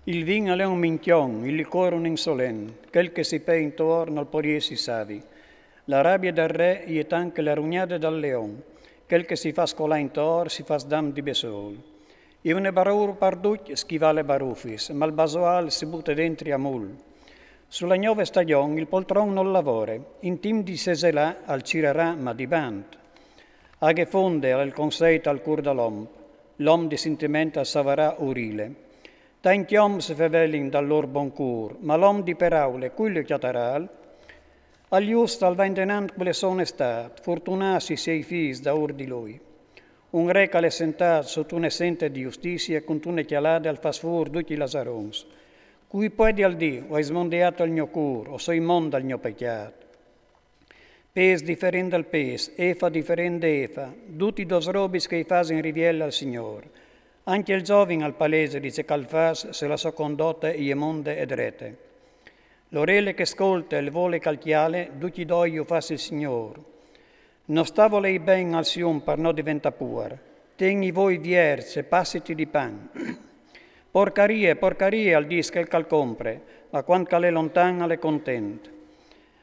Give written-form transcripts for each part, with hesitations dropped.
Il vin è un minchion, il liquore un insolen, quel che si pe intorno al porie si savi. La rabbia del re è anche la rugnade del leon, quel che si fa scolà intorno si fa sdam di besol. E une barur parduc schiva le barufis, ma il basoal si butta dentro a mul. Sulla nuova stagione il poltron non lavora, in tim di seselà al cirerà ma di band. Aghe fonde al consiglio al cur l'om di sentimento savarà urile. Tanti om si fevelin dal lor bon cur, ma l'om di peraule, quello chiataral, al just al vendenant quelle sono stat, fortunasi sei fis da ur di lui. Un re che le sentat sotto una sente di giustizia con une chialade al fasfur duci lazarons. Cui poi al di, o hai smondiato il mio cur, o sei mondo al mio peccato. Pes differente al pes, efa differente efa, tutti dos robis che i fas in riviella al Signor. Anche il giovine al palese dice calfas se la sua condotta è monde ed rete. L'orele che ascolta il vole calchiale, tutti doi io fas il Signor. Non stavo lei ben al sium per non diventa puer. Tegni voi vierze, passiti di pan. Porcarie al dis che il cal compre, ma quando cal è lontana le content.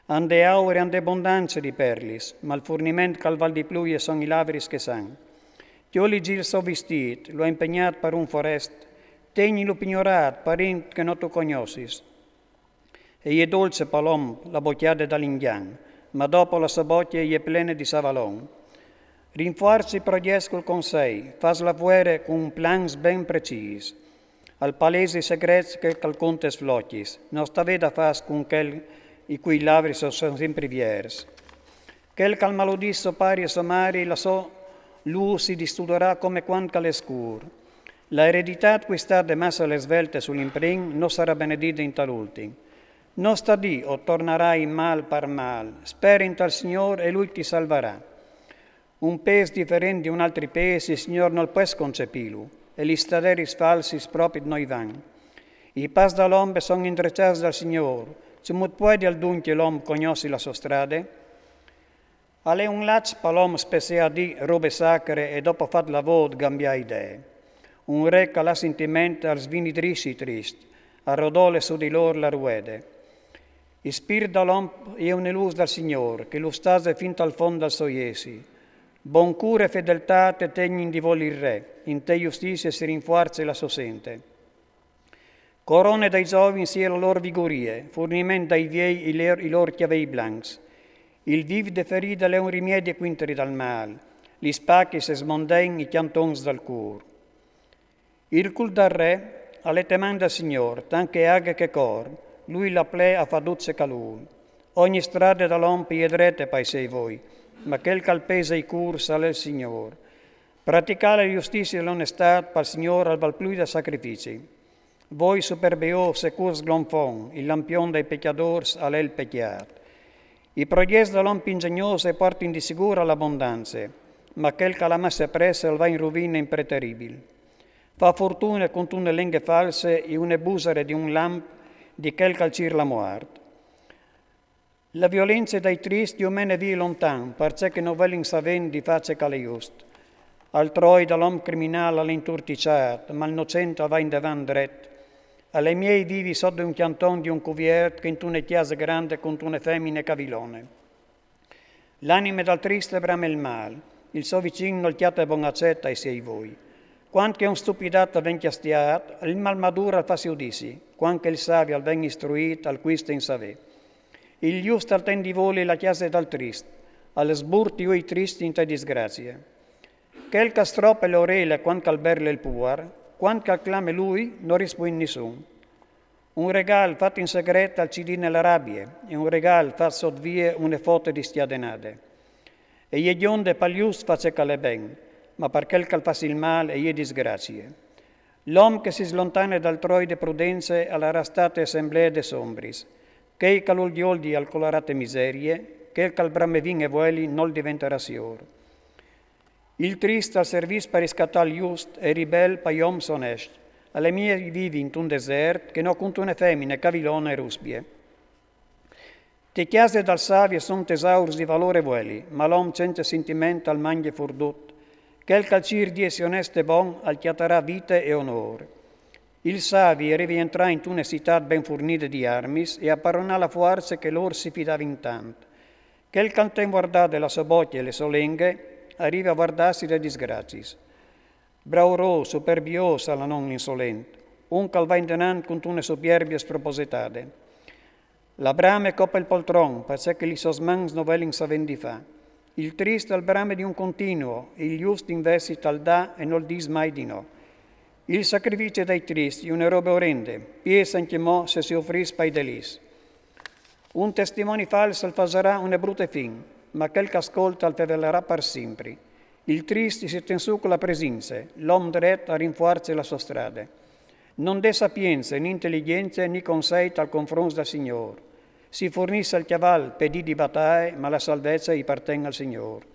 Ande aure, ande abbondanze di perlis, ma il fornimento cal val di pluie son i lavris che san. Io li gil so vestit, lo impegnato per un forest, tegni lo pignorat, parent che non tu cognosis. E è dolce palom la bocchiade dall'inghian, ma dopo la sua bocchia è plena di savalon. Rinforzi progesco il consei, fas la fuere con plans ben precis. Al palese segrets che calcontes flocchis, non staveda fas con quel i cui lavri sono sempre viers. Quel cal malodisso pari e somari la so lui si distuderà come quanca le scur. La eredità questa de massa le svelte sull'imprin non sarà benedita in tal'ultim. Non sta di o tornerai mal per mal, speri in tal Signor e Lui ti salverà. Un pes differente di un altro pes, il Signor non può concepirlo, e gli staderis falsi proprio noi van. I pas dall'ombre sono intrecciati dal Signor, se mut può al dunque l'om conosci la sua strada? Alle un lac palom spesea di robe sacre e dopo fat lavoro cambia idee. Un re che la sentimento al svinidrisci trist, a rodole su di loro la ruede. Il spirito dall'om è un'illusa dal Signore, che lo stase fin al fondo al soiesi. Bon cura e fedeltà te tegnin di voli il re, in te giustizia si rinforza la sua sente. Corone dai giovani sia la loro vigorie, fornimento dai viei i loro chiavei blancs. Il viv de ferida è un rimedio quinteri dal mal, gli spacchi se smonden i chiantons dal cur. Il cul dal re alle temanda Signor, tanche aghe che cor, lui la ple a faduzze calul. Ogni strada dall'ompi e drete paesei voi, ma quel calpese i cur sale il Signor. Praticare la giustizia e l'onestà per il Signor al valplui da sacrifici. Voi superbeo securs glonfon, il lampion dei pecchiadors al el pecchiat. I proies dall'om ingegnose portin di sicuro l'abbondanza, ma quel che la massa pressa va in rovina impreteribil. Fa fortuna con une lenghe false e une busare di un lamp di quel calcir la muerte. La violenza dai tristi o mene vie lontan, perché non vogliono sapere di face che le just. Altroi dall'om criminale all'inturticiat, ma l'innocente va in davanti dret. Alle miei vivi sotto un chianton di un cuvier che in una chiesa grande con una femmine cavilone. L'anime dal triste brama il mal, il suo vicino il chiate bonacetta e sei voi. Quando che un stupidato ven chiastiat, il malmaduro al fasiudisi, quando il savio al ven istruito al quiste in savè. Il giusto al ten di voli la chiesa dal trist, alle sburti ui tristi in te disgrazie. Quel che stroppa le orele quando al berle il puar, quando calclame lui, non risponde nessuno. Un regalo fatto in segreto al cidine la rabbia e un regalo fatto sottvie une foto di stiadenate. E gli gionde paglius face cale ben, ma per quel che fa il male e gli disgrazie. L'uomo che si slontana dal troi de prudenze alla rastate assemblee de sombris, che i caluldioldi al colorate miserie, che il calbramevin e vueli non diventerà sior. Il triste al servizio per riscattare just e ribel per gli oms onest, alle mie vivi in un desert che non conto une femmine, cavilone e ruspie. Te chiese dal savio sono tesauri di valore vueli, ma l'om senza sentimento al mangie furdut, che il calcir diese oneste bon al chiatarà vita e onore. Il savi rientrà in una città ben fornita di armi e apparonà la forza che loro si fidava in tanto. Quel canten guardate la sobocchia e le solenghe, arriva a guardarsi le disgrazie. Braurò, superbiosa la non insolente, un calva intenant con una superbia spropositate. La brame coppa il poltron, perché gli sosmans novelin savendi fa. Il triste al brame di un continuo, il giusto invece tal dà e non dis mai di no. Il sacrificio dei tristi, una roba orrende, piesa anche mo se si offris pai delis. Un testimone falso farà una brutta fin, ma quel che ascolta al fevelerà per sempre. Il triste si tensù con la presenza, l'uomo diretto a rinforza la sua strada. Non dà sapienza, né intelligenza, né consiglio al confronto del Signore. Si fornisce al cavallo per di battaglie, ma la salvezza appartiene al Signore.